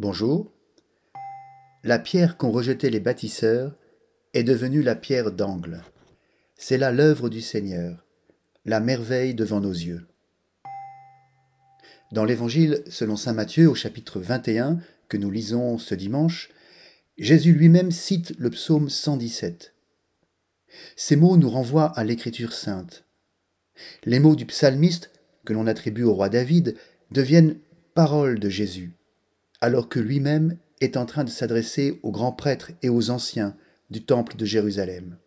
Bonjour. La pierre qu'ont rejetée les bâtisseurs est devenue la pierre d'angle. C'est là l'œuvre du Seigneur, la merveille devant nos yeux. Dans l'Évangile selon saint Matthieu au chapitre 21 que nous lisons ce dimanche, Jésus lui-même cite le psaume 117. Ces mots nous renvoient à l'Écriture sainte. Les mots du psalmiste que l'on attribue au roi David deviennent paroles de Jésus, alors que lui-même est en train de s'adresser aux grands prêtres et aux anciens du temple de Jérusalem.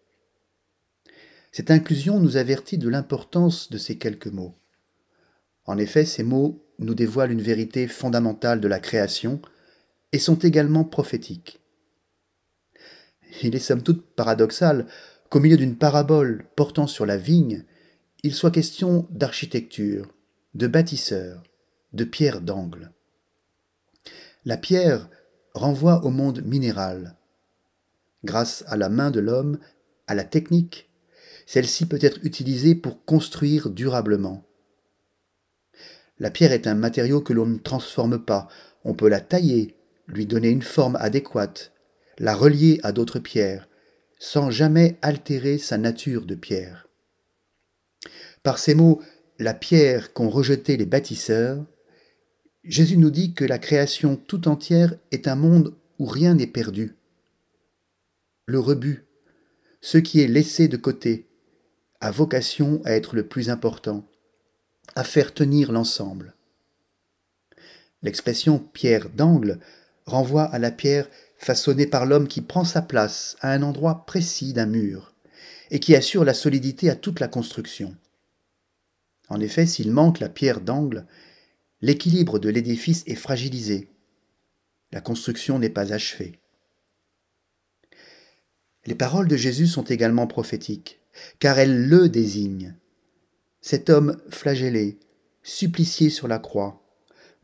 Cette inclusion nous avertit de l'importance de ces quelques mots. En effet, ces mots nous dévoilent une vérité fondamentale de la création et sont également prophétiques. Il est somme toute paradoxal qu'au milieu d'une parabole portant sur la vigne, il soit question d'architecture, de bâtisseurs, de pierres d'angle. La pierre renvoie au monde minéral. Grâce à la main de l'homme, à la technique, celle-ci peut être utilisée pour construire durablement. La pierre est un matériau que l'on ne transforme pas. On peut la tailler, lui donner une forme adéquate, la relier à d'autres pierres, sans jamais altérer sa nature de pierre. Par ces mots, la pierre qu'ont rejetée les bâtisseurs, Jésus nous dit que la création tout entière est un monde où rien n'est perdu. Le rebut, ce qui est laissé de côté, a vocation à être le plus important, à faire tenir l'ensemble. L'expression pierre d'angle renvoie à la pierre façonnée par l'homme qui prend sa place à un endroit précis d'un mur et qui assure la solidité à toute la construction. En effet, s'il manque la pierre d'angle, l'équilibre de l'édifice est fragilisé. La construction n'est pas achevée. Les paroles de Jésus sont également prophétiques, car elles le désignent. Cet homme flagellé, supplicié sur la croix,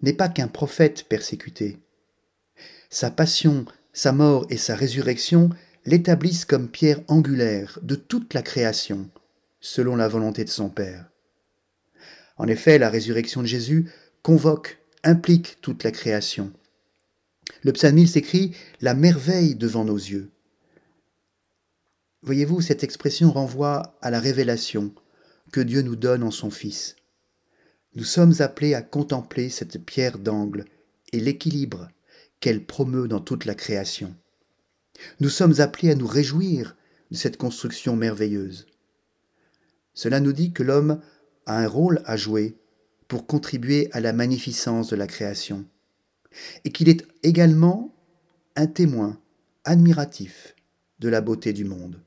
n'est pas qu'un prophète persécuté. Sa passion, sa mort et sa résurrection l'établissent comme pierre angulaire de toute la création, selon la volonté de son Père. En effet, la résurrection de Jésus convoque, implique toute la création. Le psalmiste écrit « la merveille devant nos yeux ». Voyez-vous, cette expression renvoie à la révélation que Dieu nous donne en son Fils. Nous sommes appelés à contempler cette pierre d'angle et l'équilibre qu'elle promeut dans toute la création. Nous sommes appelés à nous réjouir de cette construction merveilleuse. Cela nous dit que l'homme a un rôle à jouer pour contribuer à la magnificence de la création et qu'il est également un témoin admiratif de la beauté du monde.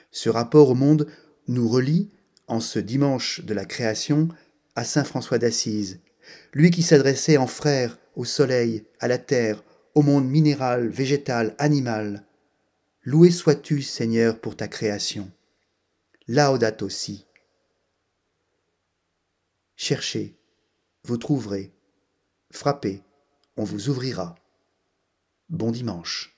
Ce rapport au monde nous relie, en ce dimanche de la création, à saint François d'Assise, lui qui s'adressait en frère au soleil, à la terre, au monde minéral, végétal, animal. Loué sois-tu, Seigneur, pour ta création. Laudato si. Cherchez, vous trouverez. Frappez, on vous ouvrira. Bon dimanche.